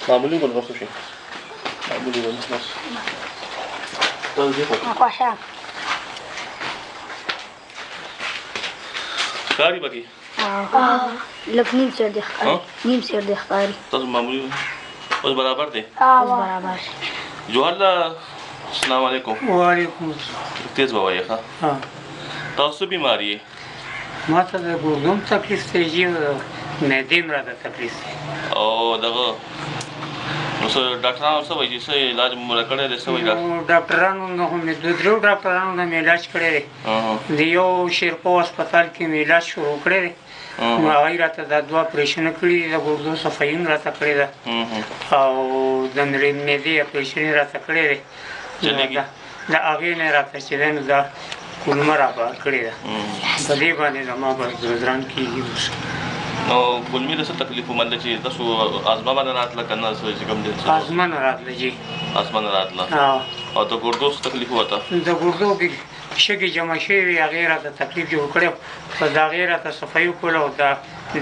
معمولی ول بس شي معمولی ول بس خوشا ښکاري پکې لږ نیم سر دی ښکاري نیم سر دی ښکاري تاسو معمولی اوس برابر دی اوس برابر جوهر الله السلام علیکم وعلیکم السلام تیز بوایې ښه ها تاسو بیماری ما ته د ګردوم تکلیف دی جی معدې مې راته تکلیف دی او دغه نو څه ډاکټرانو څه وایي چې څه علاج مو کړی دی څه وایي ډاکټرانو نه خو مې دوه درې ډاکټرانو نه مې علاج کړی دی د یو شیرپو هسپتال کې مې علاج شروع کړی دی نو هغوی راته دا دوه اپریشنه کړي دي د ګردو صفایي هم راته کړې ده او د معدې اپریشن یې راته کړی دی د هغې نه یې راته چې دی نو دا کولمه رابار کړې ده په دې باندې زما به ګرزران کېږي اوس نو کولمې د څه تکلیف ومنله چې تاسو ازمه باندې راتله که نه چې کوم دی ازمه نه راتله جي ازمه نه راتله او د ګردو څه تکلیف وته د ګردو کې شګې جمع شوې وې هغې راته تکلیف جوړ کړی په د هغې راته صفایي وکړله او دا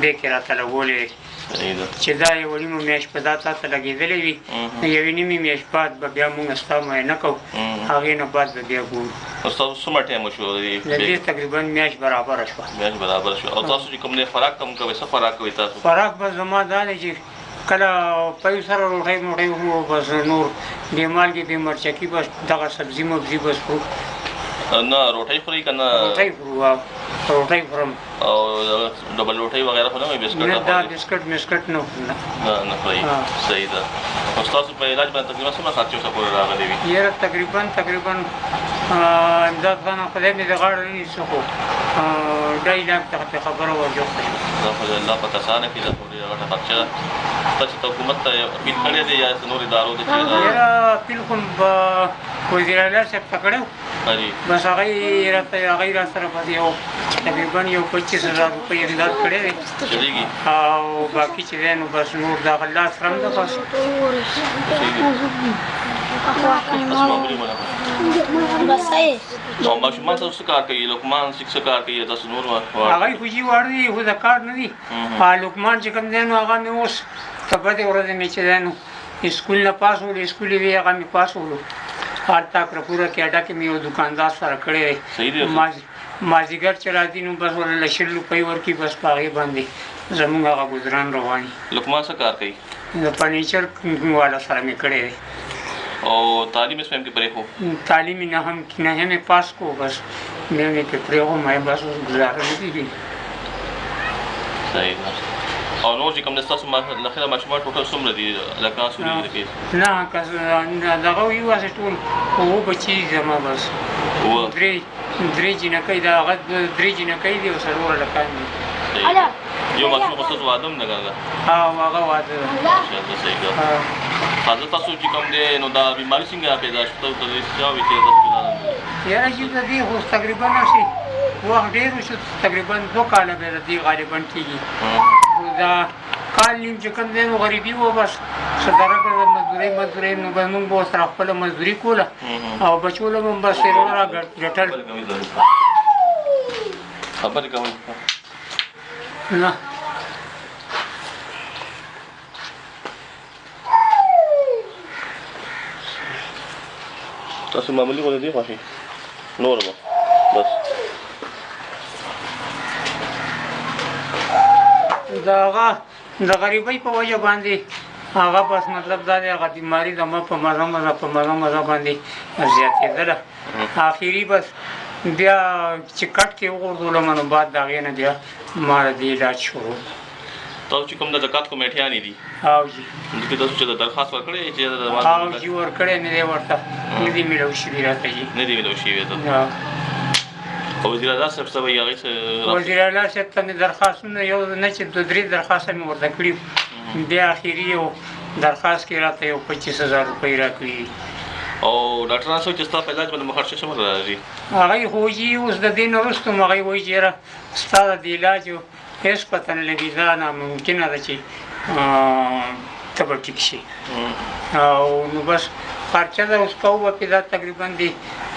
دې کې راته لګولې چې دا یوه نیمه میاشت په دا تا ته لګېدلې وي یوې نیمې میاشت بعد به بیا مونږ ستا معاینه کوو هغې نه بعد به بیا ګورو ستاسو څومره ټایم وشو د دې تقریبا میاشت برابره شوه میاشت برابره شوه او تاسو چې کوم دی خوراک کم کوئ څه خوراک کوئ تاسو خوراک به زما دا دی چې کله پيو سره روټۍ موټۍ وخورو بس نور د مالګې د مرچکي بس دغه سبزي مبزي بس خورو نه روټۍ خورئ که نه روټۍ خورو روټۍ خورم او ډبل روټۍ وغیره خو نه وایي بسکټ نه دا بسکټ مسکټ نه خورم نه خورئ صحیح ده او ستاسو په علاج باندې تقریبا څومره خرچې اوسه پورې راغلی وي یاره تقریبا امداد خانه خدای مې د غاړه نه نیسه خو 2.5 لاک ته خبره ورجوخته شوه دا خو د الله په کسانه کې ده خو ډېره غټه خرچه ده تاسو ته حکومت ته اپیل کړی دی یا نور ادارو ته یاره اپیل خو وزیر اعلی صاحب ته کړی بس هغوی را سره بس یو تقریبا یو 25,000 روپۍ امداد کړی دی او باقي چې دی نو بس نور د هغه لاس رم ده بس نو ماشومان تاسو څه کار کوي لقمان څه کار کوي تاسو نور هغوی خو جي واړه دي خو د کار نه دي لقمان چې کوم دی نو هغه مې اوس په بدې ورځې مې چې دی نو اسکول نه پاس وړو اسکول یې وي هغه مې پاس وړو هلته کرپوره کې اډه کې مې یو دوکاندار سره کړی دی مازدیګر چې راځي نو بس ورله 100 روپۍ ورکړي بس په هغې باندې زموږ هغه ګزران روان وي لقمان څه کار کوي د فرنیچر والا سره مې کړی دی او تعلیم یې کې پرېښو تعلیم یې نه مې پاس کو بس بیا مې پرې پرېښو ما یې بس اوس ګزاره نه کېږي صحیح ده او نور چې کوم دی ستاسو له خیره ماشومان ټوټل څومره دي لکه څو دي نه دغه وي واسې ټول اووه بچي دي زما بس درې جینکۍ د هغه 3 جینکۍ دي او 4 هلکان دي یو ماشوم خو ستاسو واده هم نه کړی هغه واده ده صحیح ده حاضر تاسو چې کوم دی نو دا بیماري څنګه پیدا شوه تاسو ته څه وایي چې تاسو یاره چې د دې خو تقریبا هسې وخت ډېر وشو تقریبا 2 کاله به د دې غالبا کېږي دا کال نیم چې کوم دی نو غریبي وه بس صداره کړه مزدورۍ نو به مونږ به ورسره خپله مزدوري کوله او بچو له مو بس سیرونه را ګټل خبرې کول نه تاسو معمولی غوډه دی خوښي نور به بس د غریبۍ په وجه باندې هغه بس مطلب دا دی هغه بیماري زما په مزه باندې زیاتېدله آخري بس بیا چې کټ کې وغورځولم نو بعد د هغې نه بیا ما د دې علاج شروع تاسو چې کوم د زکات کمیټیانې دي او جي دغې تاسو چې درخواست ورکړی چې او جي ورکړی نه دی ورته نه دي میلاو شوي راته جي نه دي میلاو شوي ته وزیر اعلی صاحب څه وایي هغې څه وزیر اعلی صاحب ته مې درخواستونه یو نه چې 2-3 درخواسته مې ورته کړي بیا اخري یو درخواست کې راته یو 25,000 روپۍ راکړي او ډاکټران څه چې ستا په علاج باندې مخرچه څومره راځي هغوی خو وایي اوس د دې نه وروسته هغوی وایي چې یاره ستا د دې علاج هېڅ پته نه لګي دا ناممکنه ده چې ته به ټیک شي او نو بس خرچه ده اوس کوو به پې دا تقریبا د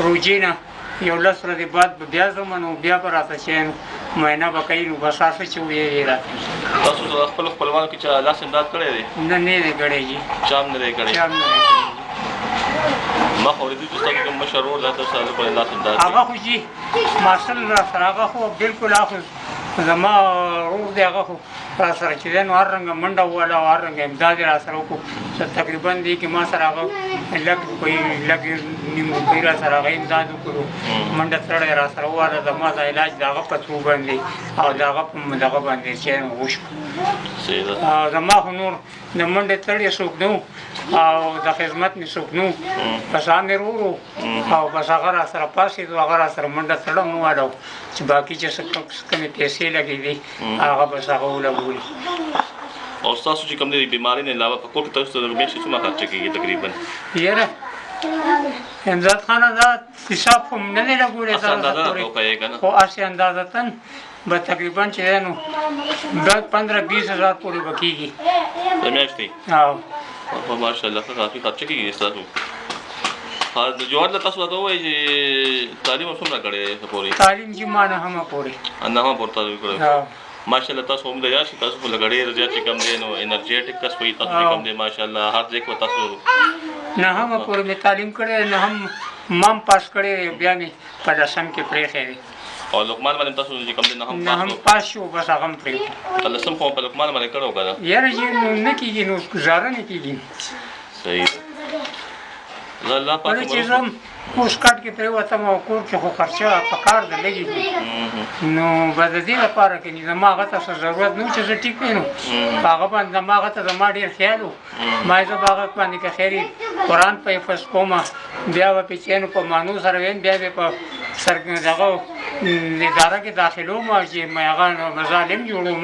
روژې نه 10 ورځې بعد به بیا ځم نو بیا به راته چې معاینه به کوي نو بس هر څه چې ویې راته تاسو د خپلو خپلوانو کې چا لاس امداد کړی دی نه دی کړی جي چا هم نه دی کړی چا هم نه دی کړی ما خو اورېدل چې ستاسو کوم مشر ورور دی تاسو هغه په لاس امداد هغه خو جي مارشل را سره هغه خو بلکل هغه زما ورور دی هغه خو را سره چې دی نو هر رنګه منډه وواله او هر رنګه امداد یې را سره وکړو تقریبا دی کې ما سره هغه لږ نیم روپۍ را سره هغه امداد وکړو منډه تړی را سره وواله زما د علاج د هغه په څو باندې او د هغه په دغه باندې چې وشو زما خو نور د منډې تړی څوک نه او د خدمت مې څوک نه بس امیر ورو او بس هغه را سره پاسېدو هغه را سره منډه تړم وواله چې باقي چې څه کمې پیسې لګېدې هغه بس هغه ولګولې او ستاسو چې کوم دی بیمارۍ نه علاوه په کور کې تاسو ته میاشتې څومره خرچه کېږي تقریبا یاره امزاد خانه دا حساب خو نه دی لګولی خو هسې اندازتن به تقریبا چې دی نو 15-20 هزار پورې به کېږي د میاشتې ماشاءالله ښه کافي خرچه کېږي ستاسو د جوهر له تاسو راته ووایي چې تعلیم هم څومره کړی دی پورې تعلیم چې ما نهمه پورې پورې تاسو کړی ماشاءالله تاسو هم د یاشي تاسو خو لګ ډېر زیات چې کوم دی نو انرژیټک کس وایي تاسو چې کوم دی ماشاءالله هر ځای کې تاسو نهمه پورې مې تعلیم کړی نهم مام پاس کړی بیا مې په 10م کې پرېښی دی او لقمان باندې تاسو چې کوم دی نهم پاس شو بس هغه هم پرېښو 10م خو په لقمان باندې کړی و که نه یاره چې نو نه کېږي نو ګزاره نه کېږي صحیح زه الله پاک چې زه هم اوس کټ کې پرېوتم او کور کې خو خرچه په کار د لګي نو به د دې لپاره کې زما هغه ته څه ضرورت نه و چې زه ټیک وي نو په هغه باندې زما هغه ته زما ډېر خیال و ما یې زه په هغه باندې که خیر قرآن په حفظ کوم بیا به پیچینو په معنو سره ویم بیا به په دغه اداره کې داخلوم چې هغه مظالم جوړوم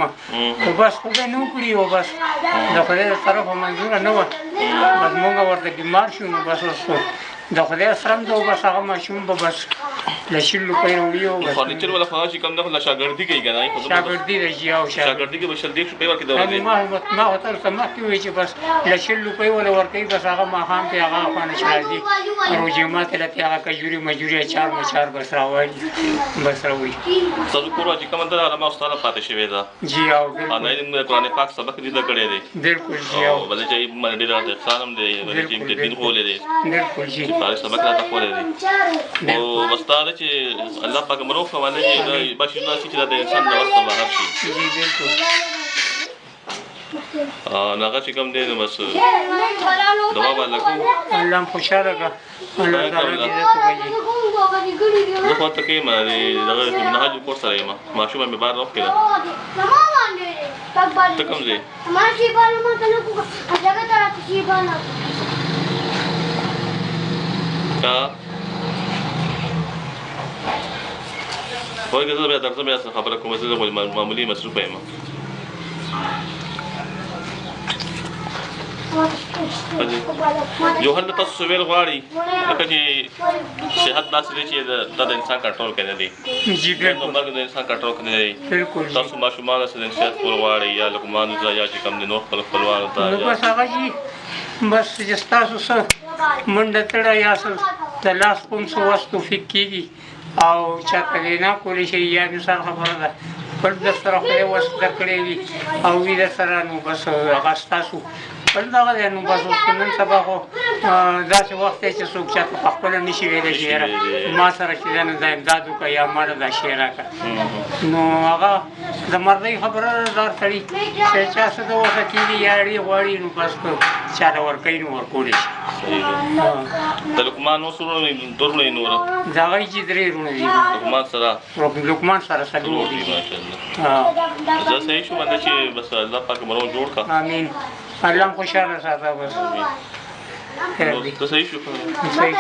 خو بس خو به نه وکړي او بس د خدای له طرفه منظوره نه وه بس مونږ ورته بیمار شو نو بس اوس د خدای سره هم ده بس هغه ماشوم به بس له 100 روپۍ راوړي او بس فرنیچر والا خو چې کوم ده خو له شاګردي کوي که نه شاګردي ده جي او شاګردي کې به 100 روپۍ ورکړي د ورځې ما ورته ورته مخکې ووایي چې بس له 100 روپۍ وله ورکوي بس هغه ماښام پې هغه خانه چې راځي روژې ماتې له پې هغه کجوري مجوري اچار مچار بس راوالي بس راوړي ستاسو کور چې کومه ده هغه ما استاده پاتې شوې ده جي او د قرآن پاک سبق دې زده کړی دی بلکل جي او بلې چې ډېر راته احسان هم دی چې دین ښوولی دی بلکل جي هغه سبق راته ښوولی دی او بس دا ده چې الله پاک مروف کولی چې دا بس یو داسې چې دا د انسان د وس نه بهر شي جي بلکل نو هغه چې کوم دی نو بس دعا به الله کوو الله هم خوشحاله کړه الله تعالی دې عزت وکړي زه خو هلته کې یم دغه منهاج کور سره یم ماشومه مې بهر راوښکې ده ته کوم ځای وایي زه بیا درځم بیا خبره کوم زه معمولي مصروفه یم جوهر د تاسو ویل غواړي لکه چې صحت داسې دی چې دا د انسان کنټرول کې نه دی جی بالکل مرګ د انسان کنټرول کې نه دی بالکل تاسو ماشومان سره د صحت کول غواړي یا لقمانو ته یا چې کوم د نور خپل خپلوانو ته بس هغه جي بس چې ستاسو څه منډه تړه یا څه د لاس کوم څه وس توفیق کېږي او چاته دې نه کولی شي یا مثال خبره ده بل در سره خدای وس درکړی وي او وي در سره نو بس هغه ستاسو بل دغه دی نو بس اوس نن سبا خو داسې وخت دی چې څوک چاته په خپله نشي ویلی چې یاره ما سره چې دی نو دا امداد وکړه یا ما له دا شی راکړه نو هغه د مردۍ خبره ده دار سړي چې چا څه د وسه کېږي یا اړې غواړي نو بس چاته ورکوي نو ورکولی شي د لقمان اوس وروڼه دوه وروڼه یې نور د هغه چې 3 وروڼه دي لقمان سره لقمان سره څلور دي زه صحیح شوم چې بس الله پاک مرو جوړ کړه امین الله هم خوشحاله ساته بس خیر دی ته صحیح شو صحیح